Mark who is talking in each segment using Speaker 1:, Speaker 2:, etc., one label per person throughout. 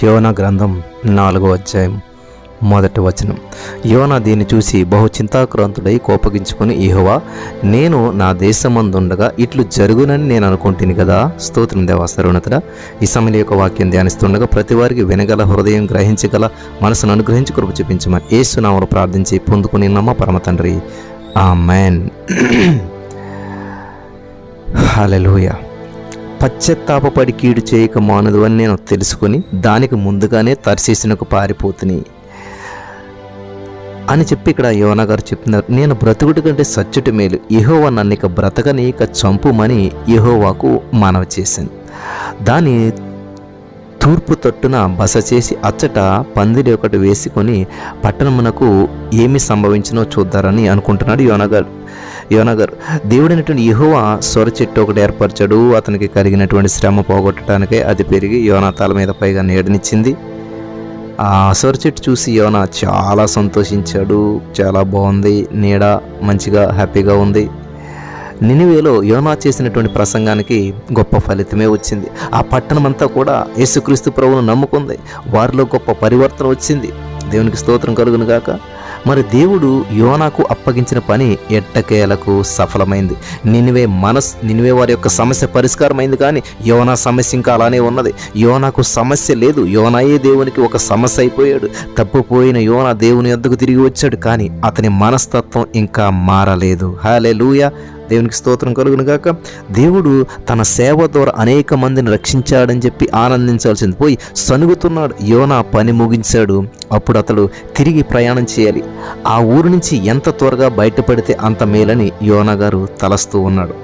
Speaker 1: యోనా గ్రంథం 4వ అధ్యాయం 1వ వచనం. యోనా దీన్ని చూసి బహు చింతాక్రాంతుడై కోపగించుకుని, యెహోవా, నేను నా దేశమందుండగా ఇట్లు జరుగునని నేను అనుకుంటుని కదా. స్తోత్రం దేవా సర్వోన్నతుడా. ఈ సమయంలో యొక్క వాక్యం ధ్యానిస్తుండగా ప్రతి వారికి వినగల హృదయం, గ్రహించగల మనసును అనుగ్రహించి కృప చూపించమని యేసు నామములో ప్రార్థించి పొందుకుని నమ్మ పరమ తండ్రి, ఆమేన్. హల్లెలూయా. పశ్చాత్తాపపడి కీడు చేయక మానదు అని నేను తెలుసుకుని దానికి ముందుగానే తర్షీసునకు పారిపోతుని అని చెప్పి ఇక్కడ యోనా గారు చెప్తున్నారు. నేను బ్రతుకుటి కంటే సచ్చుటి మేలు, యెహోవా నన్ను ఇక బ్రతకని ఇక చంపుమని యెహోవాకు మనవి చేశాను. దాని తూర్పు తట్టున బస చేసి అచ్చట పందిరి ఒకటి వేసుకొని పట్టణమునకు ఏమి సంభవించినో చూద్దారని అనుకుంటున్నాడు యోనా గారు. దేవుడైనటువంటి యెహోవా సొర చెట్టు ఒకటి ఏర్పరచాడు. అతనికి కలిగినటువంటి శ్రమ పోగొట్టడానికే అది పెరిగి యోనా తల మీద పైగా నీడనిచ్చింది. ఆ సొర చెట్టు చూసి యోనా చాలా సంతోషించాడు. చాలా బాగుంది, నీడ మంచిగా హ్యాపీగా ఉంది. నినివేలో యోనా చేసినటువంటి ప్రసంగానికి గొప్ప ఫలితమే వచ్చింది. ఆ పట్టణం అంతా కూడా యేసుక్రీస్తు ప్రభువును నమ్ముకుంది. వారిలో గొప్ప పరివర్తన వచ్చింది. దేవునికి స్తోత్రం కలుగును గాక. మరి దేవుడు యోనాకు అప్పగించిన పని ఎట్టకేలకు సఫలమైంది. నినివే వారి యొక్క సమస్య పరిష్కారమైంది, కానీ యోనా సమస్య ఇంకా అలానే ఉన్నది. యోనాకు సమస్య లేదు, యోనాయే దేవునికి ఒక సమస్య అయిపోయాడు. తప్పిపోయిన యోనా దేవుని యొద్దకు తిరిగి వచ్చాడు, కానీ అతని మనస్తత్వం ఇంకా మారలేదు. హల్లెలూయా. దేవునికి స్తోత్రం కలుగును గాక. దేవుడు తన సేవ ద్వారా అనేక మందిని రక్షించాడని చెప్పి ఆనందించాల్సింది పోయి సనుగుతున్నాడు. యోనా పని ముగించాడు. అప్పుడు అతడు తిరిగి ప్రయాణం చేయాలి. ఆ ఊరు నుంచి ఎంత త్వరగా బయటపడితే అంత మేలని యోనా గారు తలస్తూ ఉన్నాడు.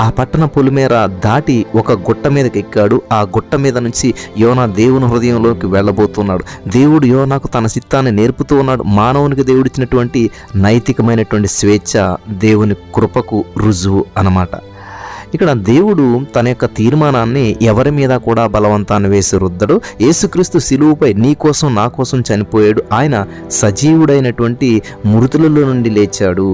Speaker 1: ఆ పట్టణ పొలిమేర దాటి ఒక గుట్ట మీదకి ఎక్కాడు. ఆ గుట్ట మీద నుంచి యోనా దేవుని హృదయంలోకి వెళ్ళబోతున్నాడు. దేవుడు యోనాకు తన చిత్తాన్ని నేర్పుతూ ఉన్నాడు. మానవునికి దేవుడిచ్చినటువంటి నైతికమైనటువంటి స్వేచ్ఛ దేవుని కృపకు రుజువు అన్నమాట. ఇక్కడ దేవుడు తన యొక్క తీర్మానాన్ని ఎవరి మీద కూడా బలవంతాన్ని వేసి రుద్దడు. యేసుక్రీస్తు శిలువుపై నీ కోసం నా కోసం చనిపోయాడు. ఆయన సజీవుడైనటువంటి మృతులలో నుండి లేచాడు.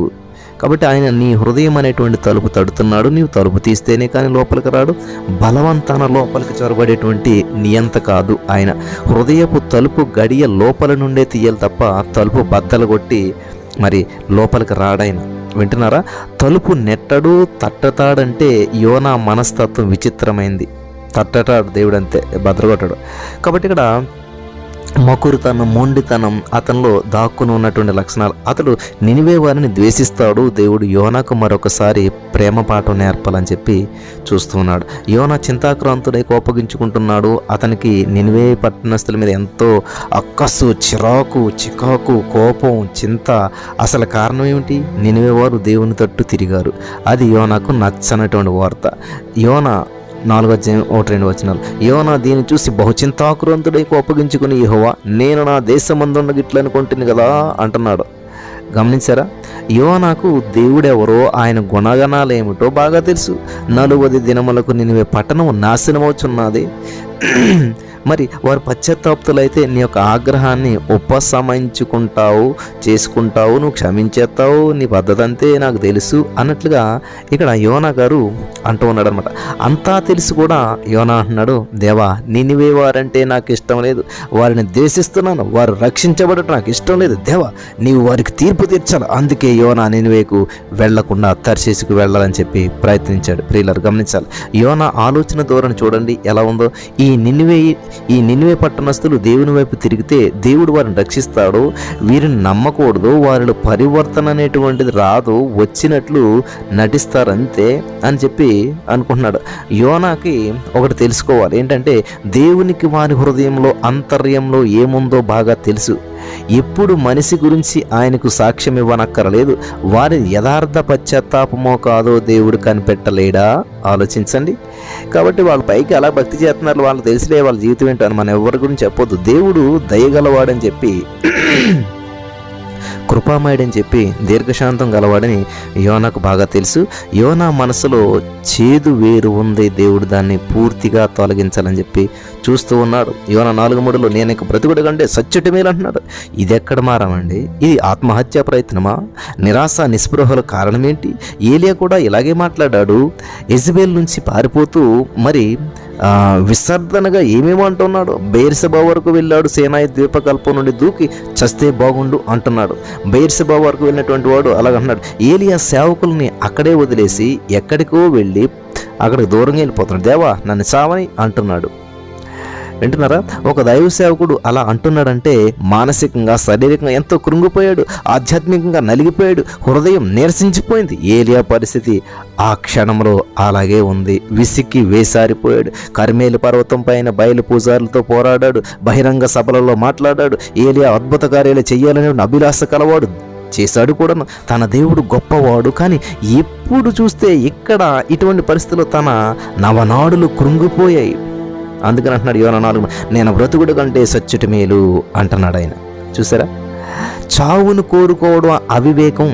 Speaker 1: కాబట్టి ఆయన నీ హృదయం అనేటువంటి తలుపు తడుతున్నాడు. నీవు తలుపు తీస్తేనే కానీ లోపలికి రాడు. బలవంతాన లోపలికి చొరబడేటువంటి నియంత కాదు ఆయన. హృదయపు తలుపు గడియ లోపల నుండే తీయాలి తప్ప తలుపు బద్దలు కొట్టి మరి లోపలికి రాడాయన. వింటున్నారా? తలుపు నెట్టడు, తట్టతాడంటే యోనా మనస్తత్వం విచిత్రమైంది. తట్టటాడు దేవుడు, అంతే, భద్రగొట్టాడు. కాబట్టి ఇక్కడ మకురుతనం, మొండితనం అతనిలో దాక్కుని ఉన్నటువంటి లక్షణాలు. అతడు నినివే వారిని ద్వేషిస్తాడు. దేవుడు యోనాకు మరొకసారి ప్రేమ పాఠం నేర్పాలని చెప్పి చూస్తున్నాడు. యోనా చింతాక్రాంతుడై కోపగించుకుంటున్నాడు. అతనికి నినివే పట్టణస్తుల మీద ఎంతో అక్కసు, చికాకు, కోపం, చింత. అసలు కారణం ఏమిటి? నినివే వారు దేవుని తట్టు తిరిగారు. అది యోనాకు నచ్చనటువంటి వార్త. యోనా 4వ అధ్యాయం 1-2 వచనాలు. యోనా దీన్ని చూసి బహు చింతాక్రాంతుడై కోపగించుకుని, యెహోవా, నేను నా దేశమందున్న గిట్ల అనుకుంటుంది కదా అంటున్నాడు. గమనించారా? యోనాకు దేవుడెవరో, ఆయన గుణగణాలు ఏమిటో బాగా తెలుసు. 40 దినములకు నినివే పట్టణం నాశనమవుచున్నది. మరి వారు పశ్చాత్తాప్తులైతే నీ యొక్క ఆగ్రహాన్ని చేసుకుంటావు, నువ్వు క్షమించేస్తావు, నీ పద్ధతి అంతే నాకు తెలుసు అన్నట్లుగా ఇక్కడ యోనా గారు అంటూ ఉన్నాడు అనమాట. అంతా తెలుసు కూడా యోనా అంటున్నాడు, దేవా, నినివే వారంటే నాకు ఇష్టం లేదు, వారిని ద్వేషిస్తున్నాను, వారు రక్షించబడటం నాకు ఇష్టం లేదు. దేవా, నీవు వారికి తీర్పు తీర్చాలి. అందుకే యోనా నినివేకు వెళ్లకుండా తర్షీసుకు వెళ్ళాలని చెప్పి ప్రయత్నించాడు. ప్రియులారు గమనించాలి. యోనా ఆలోచన ధోరణి చూడండి ఎలా ఉందో. ఈ నినివే పట్టణస్తులు దేవుని వైపు తిరిగితే దేవుడు వారిని రక్షిస్తాడు. వీరిని నమ్మకూడదు, వారిలో పరివర్తన అనేటువంటిది రాదు, వచ్చినట్లు నటిస్తారంతే అని చెప్పి అనుకుంటున్నాడు. యోనాకి ఒకటి తెలుసుకోవాలి, ఏంటంటే దేవునికి వారి హృదయంలో, అంతర్యంలో ఏముందో బాగా తెలుసు. ఎప్పుడు మనిషి గురించి ఆయనకు సాక్ష్యం ఇవ్వనక్కరలేదు. వారి యథార్థ పశ్చాత్తాపమో కాదో దేవుడు కనిపెట్టలేడా? ఆలోచించండి. కాబట్టి వాళ్ళ పైకి అలా భక్తి చేస్తున్నారు, వాళ్ళకి తెలిసిలే వాళ్ళ జీవితం ఏంటో అని మనం ఎవరి గురించి చెప్పొద్దు. దేవుడు దయగలవాడని చెప్పి, కృపామయుడని చెప్పి, దీర్ఘశాంతం గలవాడని యోనాకు బాగా తెలుసు. యోనా మనసులో చేదు వేరు ఉంది. దేవుడు దాన్ని పూర్తిగా తొలగించాలని చెప్పి చూస్తూ ఉన్నాడు. యోనా 4:3 నేను ఇక బ్రతుకుడు కంటే సచ్చుటి మేలు అంటున్నాడు. ఇది ఎక్కడ మారామండి? ఇది ఆత్మహత్యా ప్రయత్నమా? నిరాశ నిస్పృహల కారణమేంటి? ఏలియా కూడా ఇలాగే మాట్లాడాడు. యెజబెల్ నుంచి పారిపోతూ మరి విసర్జనగా ఏమేమో అంటున్నాడు. బెయేర్షెబా వరకు వెళ్ళాడు, సీనాయి ద్వీపకల్పం నుండి దూకి చస్తే బాగుండు అంటున్నాడు. బెయేర్షెబా వరకు వెళ్ళినటువంటి వాడు అలాగంటున్నాడు. ఏలియా సేవకుల్ని అక్కడే వదిలేసి ఎక్కడికో వెళ్ళి అక్కడికి దూరంగా వెళ్ళిపోతున్నాడు. దేవా నన్ను చావని అంటున్నాడు. వింటున్నారా? ఒక దైవ సేవకుడు అలా అంటున్నాడంటే మానసికంగా శారీరకంగా ఎంతో కృంగిపోయాడు, ఆధ్యాత్మికంగా నలిగిపోయాడు, హృదయం నీరసించిపోయింది. ఏలియా పరిస్థితి ఆ క్షణంలో అలాగే ఉంది. విసిక్కి వేసారిపోయాడు. కర్మేలు పర్వతం పైన బయలు పూజారులతో పోరాడాడు, బహిరంగ సభలలో మాట్లాడాడు. ఏలియా అద్భుత కార్యాలు చెయ్యాలనే అభిలాష కలవాడు, చేశాడు కూడాను. తన దేవుడు గొప్పవాడు. కానీ ఎప్పుడు చూస్తే ఇక్కడ ఇటువంటి పరిస్థితుల్లో తన నవనాడులు కృంగిపోయాయి. అందుకని అంటున్నాడు యోనా 4, నేను బ్రతుకుడు కంటే సచ్చుటి మేలు అంటున్నాడు ఆయన. చూసారా? చావును కోరుకోవడం అవివేకం.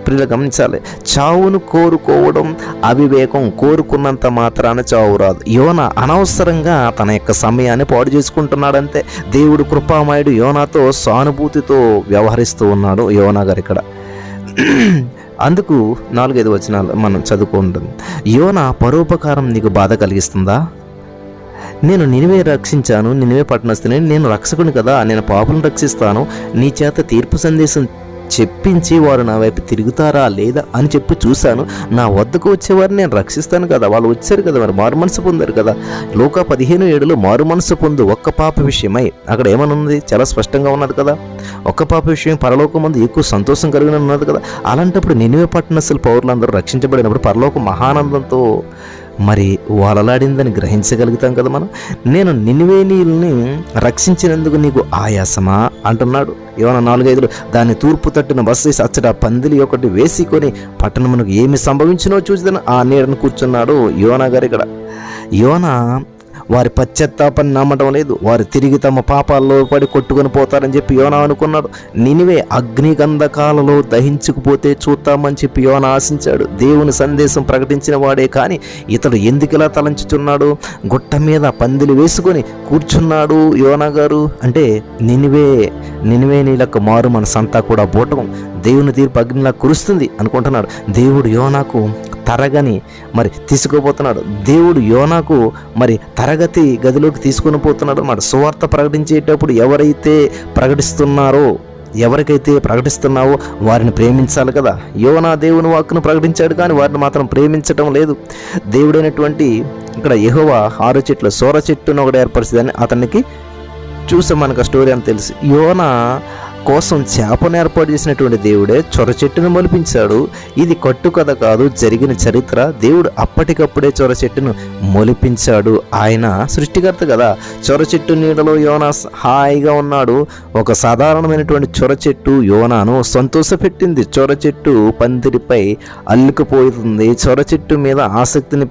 Speaker 1: ప్రియులు గమనించాలి, చావును కోరుకోవడం అవివేకం. కోరుకున్నంత మాత్రాన చావు రాదు. యోనా అనవసరంగా తన యొక్క సమయాన్ని పాడు చేసుకుంటున్నాడంతే. దేవుడు కృపామయుడు, యోనాతో సానుభూతితో వ్యవహరిస్తూ ఉన్నాడు యోనా గారు ఇక్కడ. అందుకు 4-5 వచనాలు మనం చదువుకుంటుంది. యోనా పరోపకారం నీకు బాధ కలిగిస్తుందా? నేను నినివే రక్షించాను, నినివే పట్టణస్తుని, నేను రక్షకుని కదా, నేను పాపులను రక్షిస్తాను, నీ చేత తీర్పు సందేశం చెప్పించి వారు నా వైపు తిరుగుతారా లేదా అని చెప్పి చూశాను. నా వద్దకు వచ్చేవారిని నేను రక్షిస్తాను కదా. వాళ్ళు వచ్చారు కదా, మరి మారు మనసు పొందారు కదా. లూకా 15:7 మారు మనసు పొందు ఒక్క పాప విషయమై అక్కడ ఏమనున్నది? చాలా స్పష్టంగా ఉన్నది కదా. ఒక్క పాప విషయం పరలోకం ముందు ఎక్కువ సంతోషం కలిగిన ఉన్నది కదా. అలాంటప్పుడు నినివే పట్టణస్తుల పౌరులందరూ రక్షించబడినప్పుడు పరలోక మహానందంతో మరి వాళ్ళలాడిందని గ్రహించగలుగుతాం కదా మనం. నేను నినివేనీయుల్ని రక్షించినందుకు నీకు ఆయాసమా అంటున్నాడు. యోనా 4:5 దాన్ని తూర్పు తట్టున బస్సేసి అచ్చట పందిలి ఒకటి వేసుకొని పట్టణమునకు ఏమి సంభవించినో చూసిదని ఆ నీడను కూర్చున్నాడు యోనా గారు ఇక్కడ. యోనా వారి పశ్చాత్తాపాన్ని నమ్మటం లేదు. వారు తిరిగి తమ పాపాల్లో పడి కొట్టుకొని పోతారని చెప్పి యోనా అనుకున్నాడు. నినివే అగ్నిగంధకాలలో దహించుకుపోతే చూద్దామని చెప్పి యోనా ఆశించాడు. దేవుని సందేశం ప్రకటించిన వాడే కానీ ఇతడు ఎందుకులా తలంచుచున్నాడు? గుట్ట మీద పందిలు వేసుకొని కూర్చున్నాడు యోనా గారు. అంటే నినివే నీళ్ళకు మారు మనసంతా కూడా బూటకం, దేవుని తీర్పు అగ్నిలా కురుస్తుంది అనుకుంటున్నాడు. దేవుడు యోనాకు తరగని మరి తీసుకుపోతున్నాడు. దేవుడు యోనాకు మరి తరగతి గదిలోకి తీసుకుని పోతున్నాడు అన్నమాట. సువార్త ప్రకటించేటప్పుడు ఎవరికైతే ప్రకటిస్తున్నావో వారిని ప్రేమించాలి కదా. యోనా దేవుని వాక్కును ప్రకటించాడు కానీ వారిని మాత్రం ప్రేమించటం లేదు. దేవుడైనటువంటి ఇక్కడ యెహోవా 6 చెట్లు సోర చెట్టును ఒకటి ఏర్పరిచిందని అతనికి చూసాం, మనకు ఆ స్టోరీ అని తెలుసు. యోనా కోసం చేపను ఏర్పాటు చేసినటువంటి దేవుడే చొర చెట్టును మొలిపించాడు. ఇది కట్టుకథ కాదు, జరిగిన చరిత్ర. దేవుడు అప్పటికప్పుడే చొర చెట్టును మొలిపించాడు. ఆయన సృష్టికర్త కదా. చొర చెట్టు నీడలో యోనా హాయిగా ఉన్నాడు. ఒక సాధారణమైనటువంటి చొర చెట్టు యోనాను సంతోషపెట్టింది. చొర చెట్టు పందిరిపై అల్లుకుపోతుంది. చొర చెట్టు మీద ఆసక్తిని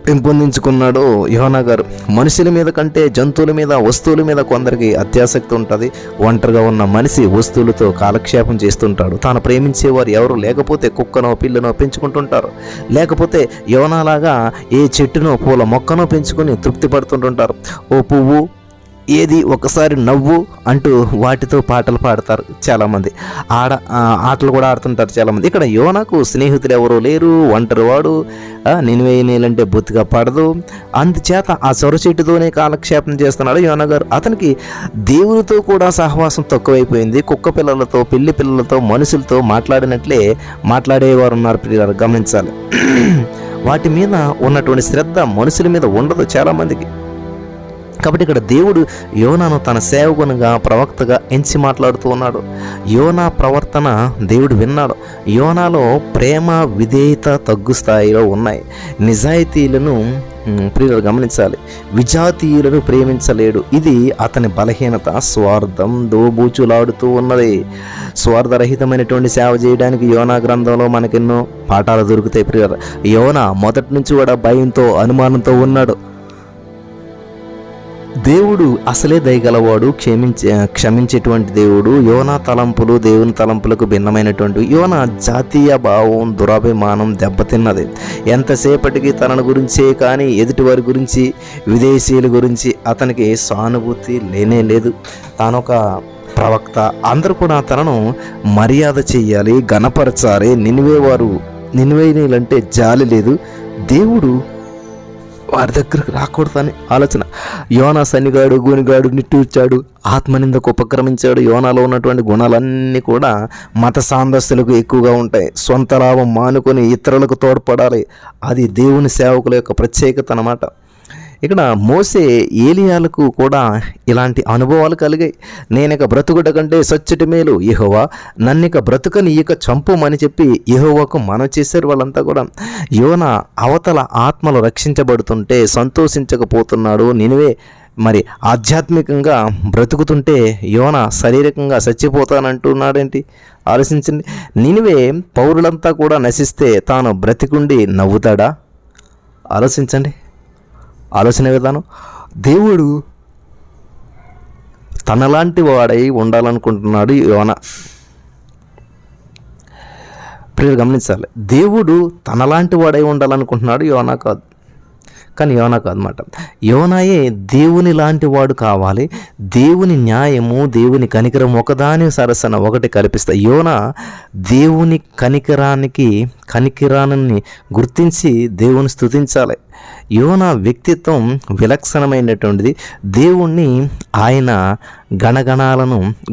Speaker 1: పెంపొందించుకున్నాడు యోనా గారు. మనుషుల మీద కంటే జంతువుల మీద, వస్తువుల మీద కొందరికి అత్యాసక్తి ఉంటుంది. ఒంటరిగా ఉన్న మనిషి వస్తువులతో కాలక్షేపం చేస్తుంటాడు. తాను ప్రేమించేవారు ఎవరు లేకపోతే కుక్కనో పిల్లనో పెంచుకుంటుంటారు. లేకపోతే యోనాలాగా ఏ చెట్టునో పూల మొక్కనో పెంచుకొని తృప్తి పడుతుంటుంటారు. ఓ పువ్వు ఏది ఒకసారి నవ్వు అంటూ వాటితో పాటలు పాడతారు చాలామంది. ఆటలు కూడా ఆడుతుంటారు చాలామంది. ఇక్కడ యోనాకు స్నేహితులు ఎవరో లేరు, ఒంటరివాడు, నినివే నీళ్ళంటే బొత్తిగా పడదు. అందుచేత ఆ సొర చెట్టుతోనే కాలక్షేపం చేస్తున్నాడు యోనా గారు. అతనికి దేవునితో కూడా సహవాసం తక్కువైపోయింది. కుక్క పిల్లలతో, పిల్లి పిల్లలతో, మనుషులతో మాట్లాడినట్లే మాట్లాడేవారు ఉన్నారు. పిల్లలు గమనించాలి. వాటి మీద ఉన్నటువంటి శ్రద్ధ మనుషుల మీద ఉండదు చాలామందికి. కాబట్టి ఇక్కడ దేవుడు యోనాను తన సేవకునిగా, ప్రవక్తగా ఎంచి మాట్లాడుతూ ఉన్నాడు. యోనా ప్రవర్తన దేవుడు విన్నాడు. యోనాలో ప్రేమ, విధేయత తగ్గు స్థాయిలో ఉన్నాయి. నిజాయితీలను ప్రియులు గమనించాలి. విజాతీయులను ప్రేమించలేడు. ఇది అతని బలహీనత. స్వార్థం దోబూచులాడుతూ ఉన్నది. స్వార్థరహితమైనటువంటి సేవ చేయడానికి యోనా గ్రంథంలో మనకెన్నో పాఠాలు దొరుకుతాయి. ప్రియులు, యోనా మొదటి నుంచి కూడా భయంతో, అనుమానంతో ఉన్నాడు. దేవుడు అసలే దయగలవాడు, క్షమించేటువంటి దేవుడు. యోనా తలంపులు దేవుని తలంపులకు భిన్నమైనటువంటి యోనా జాతీయ భావం, దురాభిమానం దెబ్బతిన్నది. ఎంతసేపటికి తనను గురించే కానీ ఎదుటివారి గురించి, విదేశీయుల గురించి అతనికి సానుభూతి లేనే లేదు. తానొక ప్రవక్త, అందరూ కూడా తనను మర్యాద చెయ్యాలి, ఘనపరచాలి. నినివేనీలంటే జాలి లేదు. దేవుడు వారి దగ్గరకు రాకూడదని ఆలోచన. యోనా సన్నిగాడు, గోనిగాడు, నిట్టూర్చాడు, ఆత్మనిందకు ఉపక్రమించాడు. యోనాలో ఉన్నటువంటి గుణాలన్నీ కూడా మత సాందస్సులకు ఎక్కువగా ఉంటాయి. సొంత లాభం మానుకొని ఇతరులకు తోడ్పడాలి, అది దేవుని సేవకుల యొక్క ప్రత్యేకత అన్నమాట. ఇక్కడ మోసే, ఏలియాలకు కూడా ఇలాంటి అనుభవాలు కలిగాయి. నేనిక బ్రతుకుట కంటే సచ్చటి మేలు యెహోవా, నన్నిక బ్రతుకని ఇక చంపుమని చెప్పి యెహోవాకు మనవి చేశారు వాళ్ళంతా కూడా. యోనా అవతల ఆత్మలు రక్షించబడుతుంటే సంతోషించకపోతున్నాడు. నినివే మరి ఆధ్యాత్మికంగా బ్రతుకుతుంటే యోనా శారీరకంగా చచ్చిపోతానంటున్నాడేంటి? ఆలోచించండి. నినివే పౌరులంతా కూడా నశిస్తే తాను బ్రతికుండి నవ్వుతాడా? ఆలోచించండి ఆలోచన విధానం. దేవుడు తనలాంటి వాడై ఉండాలనుకుంటున్నాడు యోనా. ప్రియులు గమనించాలి, దేవుడు తనలాంటి వాడై ఉండాలనుకుంటున్నాడు, యోనా కాదు. కానీ యోనా కాదన్నమాట. యోనాయే దేవుని లాంటి వాడు కావాలి. దేవుని న్యాయము, దేవుని కనికరం ఒకదాని సరసన ఒకటి కల్పిస్తాయి. యోనా దేవుని కనికరాన్ని గుర్తించి దేవుని స్తుతించాలి. యోనా వ్యక్తిత్వం విలక్షణమైనటువంటిది. దేవుణ్ణి ఆయన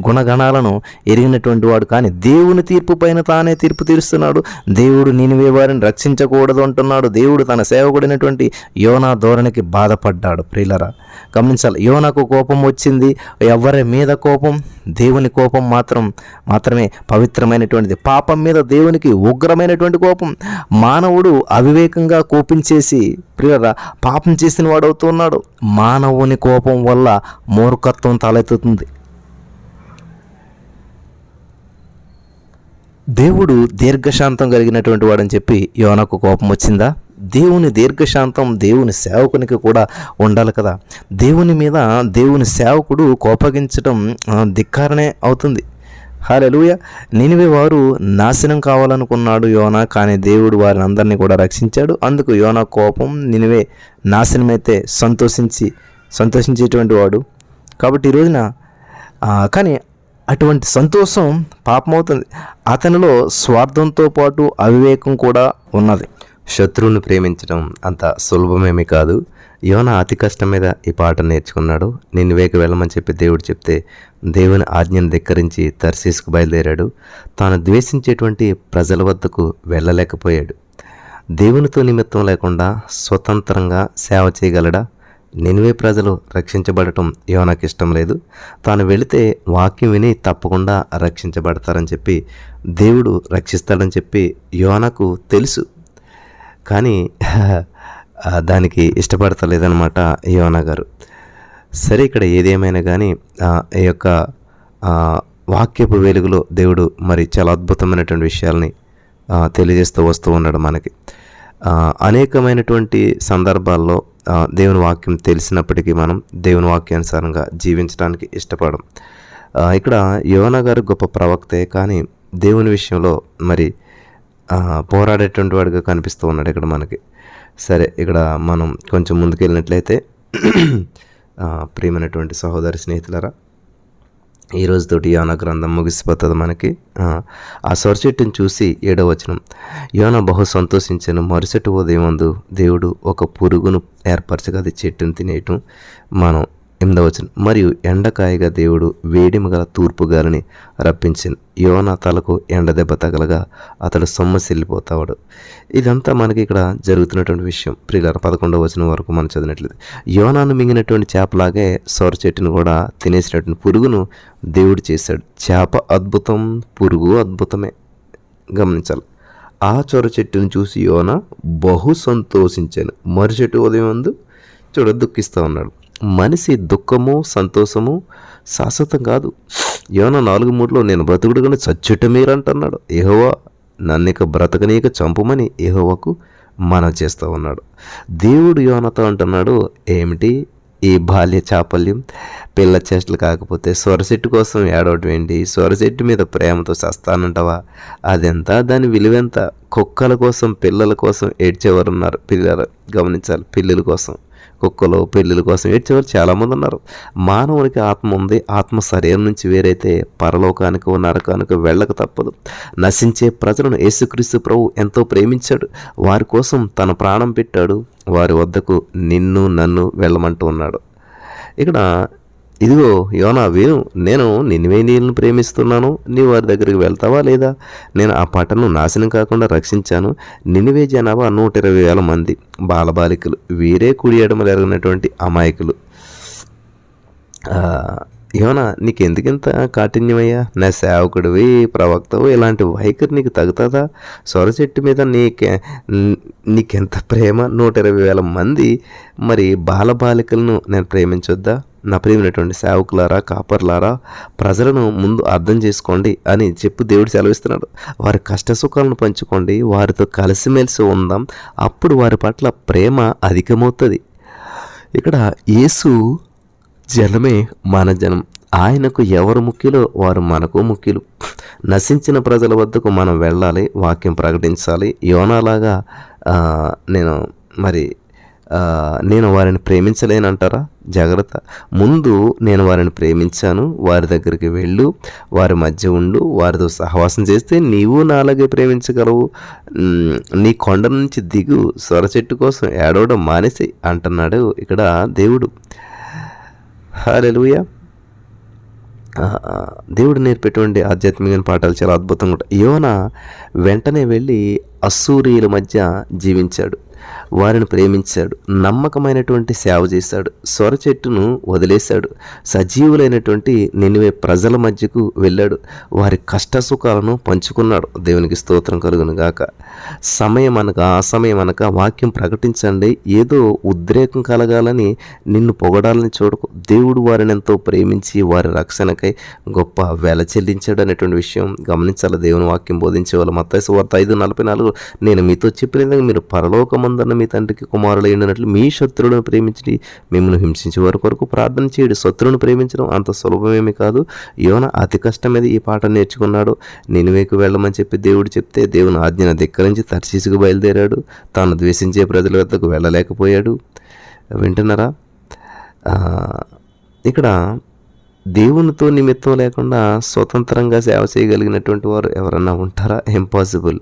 Speaker 1: గుణగణాలను ఎరిగినటువంటి వాడు. కానీ దేవుని తీర్పు పైన తానే తీర్పు తీరుస్తున్నాడు. దేవుడు నినివే వారిని రక్షించకూడదు అంటున్నాడు. దేవుడు తన సేవకుడైనటువంటి యోనా ధోరణికి బాధపడ్డాడు. ప్రియులరా గమనించాలి. యోనాకు కోపం వచ్చింది. ఎవరి మీద కోపం? దేవుని కోపం మాత్రమే పవిత్రమైనటువంటిది. పాపం మీద దేవునికి ఉగ్రమైనటువంటి కోపం. మానవుడు అవివేకంగా కోపించేసి ప్రియులరా పాపం చేసిన వాడవుతున్నాడు. మానవుని కోపం వల్ల మూర్ఖత్వం తలెత్తుతుంది. దేవుడు దీర్ఘశాంతం కలిగినటువంటి వాడని చెప్పి యోనాకు కోపం వచ్చిందా? దేవుని దీర్ఘశాంతం దేవుని సేవకునికి కూడా ఉండాలి కదా. దేవుని మీద దేవుని సేవకుడు కోపగించడం ధిక్కారనే అవుతుంది. హల్లెలూయా. నినివే వారు నాశనం కావాలనుకున్నాడు యోనా, కానీ దేవుడు వారిని అందరినీ కూడా రక్షించాడు. అందుకు యోనా కోపం, నినివే నాశనమైతే సంతోషించేటువంటి వాడు. కాబట్టి ఈ రోజున కానీ అటువంటి సంతోషం పాపమవుతుంది. అతనిలో స్వార్థంతో పాటు అవివేకం కూడా ఉన్నది. శత్రువుని ప్రేమించడం అంత సులభమేమీ కాదు. యోనా అతి కష్టం మీద ఈ పాట నేర్చుకున్నాడు. నినివేకి వెళ్ళమని చెప్పి దేవుడు చెప్తే దేవుని ఆజ్ఞను ధిక్కరించి తర్షీసుకు బయలుదేరాడు. తాను ద్వేషించేటువంటి ప్రజల వద్దకు వెళ్ళలేకపోయాడు. దేవునితో నిమిత్తం లేకుండా స్వతంత్రంగా సేవ చేయగలడా? నినివే ప్రజలు రక్షించబడటం యోనాకి ఇష్టం లేదు. తాను వెళితే వాక్యం విని తప్పకుండా రక్షించబడతారని చెప్పి దేవుడు రక్షిస్తాడని చెప్పి యోనాకు తెలుసు. కానీ దానికి ఇష్టపడతలేదన్నమాట యోనా గారు. సరే, ఇక్కడ ఏదేమైనా కానీ ఈ యొక్క వాక్యపు వెలుగులో దేవుడు మరి చాలా అద్భుతమైనటువంటి విషయాల్ని తెలియజేస్తూ వస్తూ ఉన్నాడు మనకి. అనేకమైనటువంటి సందర్భాల్లో దేవుని వాక్యం తెలిసినప్పటికీ మనం దేవుని వాక్యానుసారంగా జీవించడానికి ఇష్టపడం. ఇక్కడ యోనా గారు గొప్ప ప్రవక్తే, కానీ దేవుని విషయంలో మరి పోరాడేటువంటి వాడిగా కనిపిస్తూ ఉన్నాడు ఇక్కడ మనకి. సరే, ఇక్కడ మనం కొంచెం ముందుకెళ్ళినట్లయితే ప్రియమైనటువంటి సహోదరి స్నేహితులరా, ఈ రోజుతోటి యోనా గ్రంథం ముగిసిపోతుంది మనకి. ఆ సొర చెట్టును చూసి 7వ వచనం, యోనా బహు సంతోషించను. మరుసటి ఉదయమందు దేవుడు ఒక పురుగును ఏర్పరచగా అది చెట్టును తినేయటం. మనం 8వ వచనం, మరియు ఎండకాయగా దేవుడు వేడిమి గల తూర్పు గాలిని రప్పించింది. యోనా తలకు ఎండ దెబ్బ తగలగా అతడు సొమ్మసిల్లిపోతాడు. ఇదంతా మనకి ఇక్కడ జరుగుతున్నటువంటి విషయం. ప్రియులారా 11వ వచనం వరకు మనం చదివినట్లయితే యోనాను మింగినటువంటి చేపలాగే సొర చెట్టును కూడా తినేసినటువంటి పురుగును దేవుడు చేశాడు. చేప అద్భుతం, పురుగు అద్భుతమే. గమనించాలి. ఆ సొర చెట్టును చూసి యోనా బహు సంతోషించాను. మరుసటి ఉదయం ముందు దుఃఖిస్తూ ఉన్నాడు. మనిషి దుఃఖము సంతోషము శాశ్వతం కాదు. యోనా 4:3 నేను బ్రతుకుడుగానే చచ్చుట మీరంటున్నాడు. యెహోవా నన్నిక బ్రతకనీక చంపుమని యెహోవాకు మనవి చేస్తూ ఉన్నాడు. దేవుడు యోనాతో అంటున్నాడు, ఏమిటి ఈ బాల్య చాపల్యం, పిల్ల చేష్టలు కాకపోతే సొరచెట్టు కోసం ఏడవటం ఏంటి? సొరచెట్టు మీద ప్రేమతో చస్తానంటావా? అదెంత, దాని విలువెంత? కుక్కల కోసం పిల్లల కోసం ఏడ్చేవారు ఉన్నారు. పిల్లలు గమనించాలి, పిల్లల కోసం కుక్కలు పెళ్ళిళ్ళ కోసం ఏడ్చేవారు చాలామంది ఉన్నారు. మానవునికి ఆత్మ ఉంది. ఆత్మ శరీరం నుంచి వేరైతే పరలోకానికి నరకానికి వెళ్ళక తప్పదు. నశించే ప్రజలను యేసుక్రీస్తు ప్రభు ఎంతో ప్రేమించాడు. వారి కోసం తన ప్రాణం పెట్టాడు. వారి వద్దకు నిన్ను నన్ను వెళ్ళమంటూ ఉన్నాడు. ఇక్కడ ఇదిగో యోనా విను, నేను నినివే నీళ్ళను ప్రేమిస్తున్నాను, నీ వారి దగ్గరికి వెళ్తావా లేదా? నేను ఆ పట్టణం నాశనం కాకుండా రక్షించాను. నినివే జనాభా 120,000 మంది బాలబాలికలు, వీరే కుడి ఎడమలు ఎరగినటువంటి అమాయకులు. యోనా నీకెందుకింత కాఠిన్యమయ్యా? నా సేవకుడివి, ప్రవక్తవు, ఇలాంటి వైఖరి నీకు తగుతుందా? సొరచెట్టు మీద నీకెంత ప్రేమ? 120,000 మంది మరి బాలబాలికలను నేను ప్రేమించొద్దా? నా ప్రియమైనటువంటి సేవకులారా, కాపర్లారా, ప్రజలను ముందు అర్థం చేసుకోండి అని చెప్పి దేవుడు సెలవిస్తున్నాడు. వారి కష్టసుఖాలను పంచుకోండి, వారితో కలిసిమెలిసి ఉందాం, అప్పుడు వారి పట్ల ప్రేమ అధికమవుతుంది. ఇక్కడ యేసు జనమే మన జనం. ఆయనకు ఎవరు ముఖ్యులో వారు మనకు ముఖ్యులు. నశించిన ప్రజల వద్దకు మనం వెళ్ళాలి, వాక్యం ప్రకటించాలి. యోనాలాగా నేను వారిని ప్రేమించలేనంటారా? జాగ్రత్త. ముందు నేను వారిని ప్రేమించాను, వారి దగ్గరికి వెళ్ళు, వారి మధ్య ఉండు, వారితో సహవాసం చేస్తే నీవు నాలాగే ప్రేమించగలవు. నీ కొండ నుంచి దిగు, సొరచెట్టు కోసం ఏడవడం మానేసి అంటున్నాడు ఇక్కడ దేవుడు. హల్లెలూయా. దేవుడు నేర్పేటువంటి ఆధ్యాత్మిక పాఠాలు చాలా అద్భుతంగా ఉంటాయి. యోనా వెంటనే వెళ్ళి అస్సూరీయుల మధ్య జీవించాడు, వారిని ప్రేమించాడు, నమ్మకమైనటువంటి సేవ చేశాడు, సొర చెట్టును వదిలేశాడు, సజీవులైనటువంటి నినివే ప్రజల మధ్యకు వెళ్ళాడు, వారి కష్టసుఖాలను పంచుకున్నాడు. దేవునికి స్తోత్రం కలుగును గాక. సమయం అనక అసమయం అనక వాక్యం ప్రకటించండి. ఏదో ఉద్రేకం కలగాలని నిన్ను పొగడాలని చూడకు. దేవుడు వారిని ఎంతో ప్రేమించి వారి రక్షణకై గొప్ప వెల చెల్లించాడు అనేటువంటి విషయం గమనించాలి. దేవుని వాక్యం బోధించే వాళ్ళు. మత్తయి సువార్త 5:44 నేను మీతో చెప్పిన మీరు పరలోకమందున్న మీ తండ్రికి కుమారులైనట్లు మీ శత్రువులను ప్రేమించి మిమ్మల్ని హింసించే వారి కొరకు ప్రార్థన చేయడు. శత్రువును ప్రేమించడం అంత సులభమేమి కాదు. యోనా అతి కష్టం మీద ఈ పాట నేర్చుకున్నాడు. నినివేకు వెళ్ళమని చెప్పి దేవుడు చెప్తే దేవుని ఆజ్ఞను ధిక్కరించి తర్షీసుకు బయలుదేరాడు. తాను ద్వేషించే ప్రజల వద్దకు వెళ్ళలేకపోయాడు. వింటున్నారా? ఇక్కడ దేవునితో నిమిత్తం లేకుండా స్వతంత్రంగా సేవ చేయగలిగినటువంటి వారు ఎవరన్నా ఉంటారా? ఇంపాసిబుల్.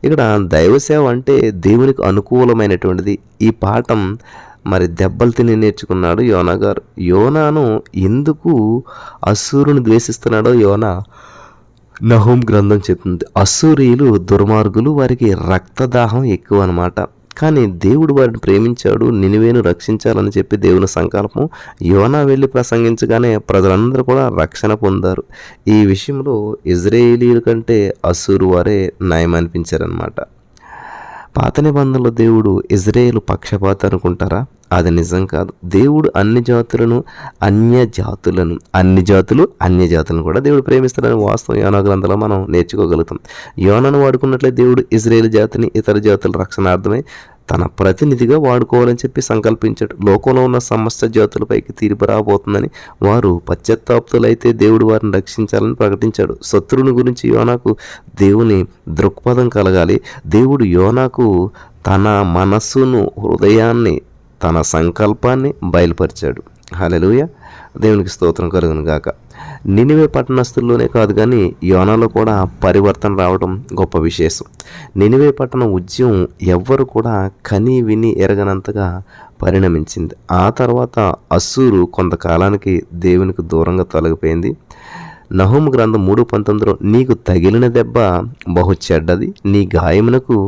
Speaker 1: ఇక్కడ దైవ సేవ అంటే దేవునికి అనుకూలమైనటువంటిది. ఈ పాఠం మరి దెబ్బలు తిని నేర్చుకున్నాడు యోనా గారు. యోనాను ఎందుకు అస్సూరుని ద్వేషిస్తున్నాడో యోనా నహూం గ్రంథం చెప్తుంది. అస్సూరీయులు దుర్మార్గులు, వారికి రక్తదాహం ఎక్కువ అన్నమాట. కానీ దేవుడు వారిని ప్రేమించాడు, నినివేను రక్షించాలని చెప్పి దేవుని సంకల్పం. యోనా వెళ్ళి ప్రసంగించగానే ప్రజలందరూ కూడా రక్షణ పొందారు. ఈ విషయంలో ఇజ్రాయేలీల కంటే అస్సూరు వారే నయం అనిపించారనమాట. పాత నిబంధనలో దేవుడు ఇజ్రాయేలు పక్షపాత అనుకుంటారా? అది నిజం కాదు. దేవుడు అన్ని జాతులను అన్ని జాతులను కూడా దేవుడు ప్రేమిస్తాడని వాస్తవం యోనా గ్రంథంలో మనం నేర్చుకోగలుగుతాం. యోనాను వాడుకున్నట్లే దేవుడు ఇజ్రాయేల్ జాతిని ఇతర జాతుల రక్షణార్థమై తన ప్రతినిధిగా వాడుకోవాలని చెప్పి సంకల్పించాడు. లోకంలో ఉన్న సమస్త జాతులపైకి తీర్పు రాబోతుందని, వారు పశ్చాత్తాప్తులైతే దేవుడు వారిని రక్షించాలని ప్రకటించాడు. శత్రువుని గురించి యోనాకు దేవుని దృక్పథం కలగాలి. దేవుడు యోనాకు తన మనస్సును, హృదయాన్ని, తన సంకల్పాన్ని బయలుపరిచాడు. హల్లెలూయా. దేవునికి స్తోత్రం కలుగును గాక. నినివే పట్టణస్థుల్లోనే కాదు కానీ యోనాలో కూడా పరివర్తన రావడం గొప్ప విశేషం. నినివే పట్టణ ఉద్యమం ఎవ్వరు కూడా కని విని ఎరగనంతగా పరిణమించింది. ఆ తర్వాత అస్సూరు కొంతకాలానికి దేవునికి దూరంగా తొలగిపోయింది. నహూము గ్రంథం 3:19 నీకు తగిలిన దెబ్బ బహు చెడ్డది, నీ గాయమునకు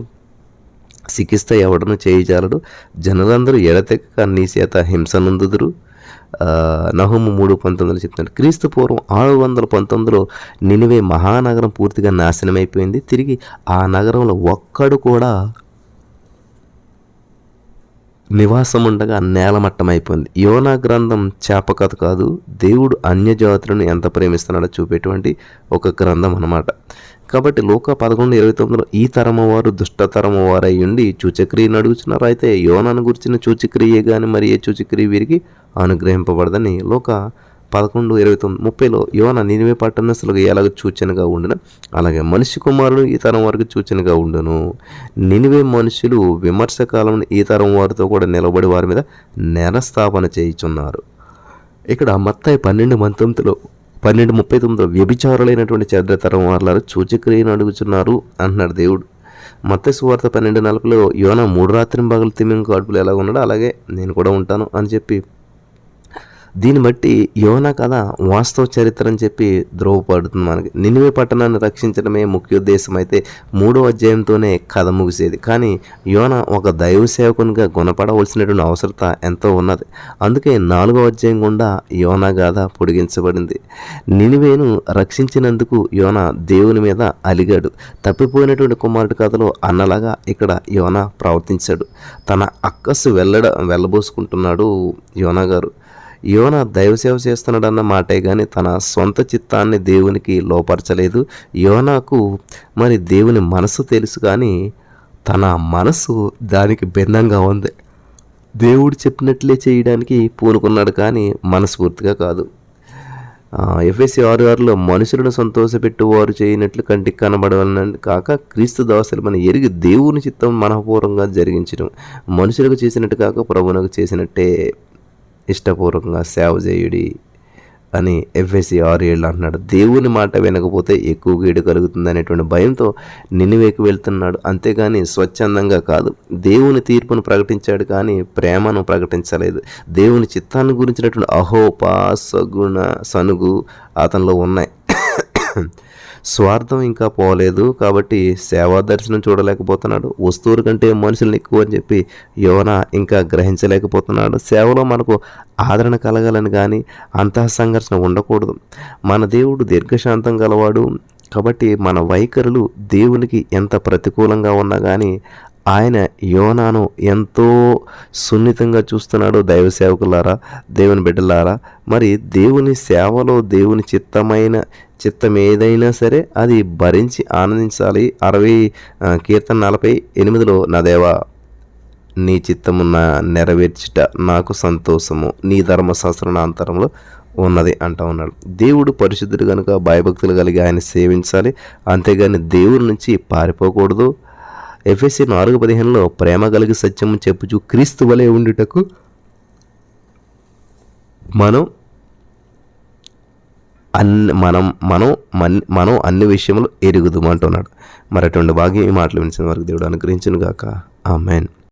Speaker 1: చికిత్స ఎవడను చేయజాలడు, జనులందరూ ఎడతెగక నీ చేత హింసనందుదురు. నహూము 3:19 చెప్తున్నాడు. క్రీస్తు పూర్వం 619లో నినివే మహానగరం పూర్తిగా నాశనమైపోయింది. తిరిగి ఆ నగరంలో ఒక్కడు కూడా నివాసం ఉండగా నేలమట్టమైపోయింది. యోనా గ్రంథం చేపకథ కాదు, దేవుడు అన్యజాతులను ఎంత ప్రేమిస్తున్నాడో చూపేటువంటి ఒక గ్రంథం అన్నమాట. కాబట్టి లోక 11:29 ఈ తరము వారు దుష్టతరము వారై ఉండి సూచక్రియను అడుగుతున్నారు. అయితే యోనాను గురించిన సూచక్రియే కానీ మరి ఏ సూచక్రియ వీరికి అనుగ్రహింపబడదని లోక 11:29, 30లో యోన నినివే పట్టణస్థులకు ఎలాగ సూచనగా ఉండును, అలాగే మనిషి కుమారుడు ఈ తరం వారికి సూచనగా ఉండును. నినివే మనుషులు విమర్శ కాలం ఈ తరం వారితో కూడా నిలబడి వారి మీద నేరస్థాపన చేయుచున్నారు. ఇక్కడ మత్తయి 12:39లో వ్యభిచారులైనటువంటి చెడ్డ తరం వారులారా సూచక్రియను అడుగుచున్నారు అంటున్నాడు దేవుడు. మత్తయి సువార్త 12:40లో యోన 3 రాత్రింబగళ్ళు తిమింగ కడుపులో ఎలా ఉన్నాడో అలాగే నేను కూడా ఉంటాను అని చెప్పి, దీన్ని బట్టి యోనా కథ వాస్తవ చరిత్ర అని చెప్పి ధ్రువపడుతుంది మనకి. నినివే పట్టణాన్ని రక్షించడమే ముఖ్యోద్దేశం అయితే 3వ అధ్యాయంతోనే కథ ముగిసేది. కానీ యోనా ఒక దైవ సేవకునిగా గుణపడవలసినటువంటి అవసరత ఎంతో ఉన్నది. అందుకే 4వ అధ్యాయం గుండా యోనా గాథ పొడిగించబడింది. నినివేను రక్షించినందుకు యోనా దేవుని మీద అలిగాడు. తప్పిపోయినటువంటి కుమారుడి కథలో అన్నలాగా ఇక్కడ యోనా ప్రవర్తించాడు. తన అక్కసు వెళ్ళబోసుకుంటున్నాడు యోనా గారు. యోనా దైవసేవ చేస్తున్నాడన్న మాటే కానీ తన సొంత చిత్తాన్ని దేవునికి లోపరచలేదు. యోనాకు మరి దేవుని మనసు తెలుసు, కానీ తన మనసు దానికి భిన్నంగా ఉంది. దేవుడు చెప్పినట్లే చేయడానికి పూనుకున్నాడు, కానీ మనస్ఫూర్తిగా కాదు. ఎఫెసీ 6:6లో మనుషులను సంతోషపెట్టువారు చేయనట్లు కంటికి కనబడవలనని కాక క్రీస్తు దాసులమని ఎరిగి దేవుని చిత్తం మనఃపూర్వకంగా జరిగించడం, మనుషులకు చేసినట్టు కాక ప్రభువునకు చేసినట్టే ఇష్టపూర్వకంగా సేవ చేయుడి అని ఎఫెసీ 6:7 అంటున్నాడు. దేవుని మాట వినకపోతే ఎక్కువ గీడు కలుగుతుంది అనేటువంటి భయంతో నినివేకి వెళ్తున్నాడు. అంతేగాని స్వచ్ఛందంగా కాదు. దేవుని తీర్పును ప్రకటించాడు, కానీ ప్రేమను ప్రకటించలేదు. దేవుని చిత్తాన్ని గురించినటువంటి సనుగు అతనిలో ఉన్నాయి. స్వార్థం ఇంకా పోలేదు, కాబట్టి సేవా దర్శనం చూడలేకపోతున్నాడు. వస్తువుల కంటే మనుషులను ఎక్కువ అని చెప్పి యోనా ఇంకా గ్రహించలేకపోతున్నాడు. సేవలో మనకు ఆదరణ కలగాలని కానీ అంతః సంఘర్షణ ఉండకూడదు. మన దేవుడు దీర్ఘశాంతం గలవాడు, కాబట్టి మన వైఖరులు దేవునికి ఎంత ప్రతికూలంగా ఉన్నా కానీ ఆయన యోనాను ఎంతో సున్నితంగా చూస్తున్నాడు. దైవ సేవకులారా, దేవుని బిడ్డలారా, మరి దేవుని సేవలో దేవుని చిత్తం ఏదైనా సరే అది భరించి ఆనందించాలి. కీర్తన 40:8లో నా దేవా నీ చిత్తము నెరవేర్చుట నాకు సంతోషము, నీ ధర్మశాస్త్ర అంతరంలో ఉన్నది అంటూ ఉన్నాడు. దేవుడు పరిశుద్ధుడు కనుక భయభక్తులు కలిగి ఆయన సేవించాలి, అంతేగాని దేవుడి నుంచి పారిపోకూడదు. ఎఫెసీ 4:15లో ప్రేమ కలిగి సత్యము చెప్పుచు క్రీస్తు వలె ఉండుటకు మనం అన్ని విషయములు ఎరుగుదాం అంటున్నాడు. మరి అటువంటి భాగ్యం ఈ మాటలు వినిచిన వారికి దేవుడు అనుగ్రహించును గాక. ఆమేన్.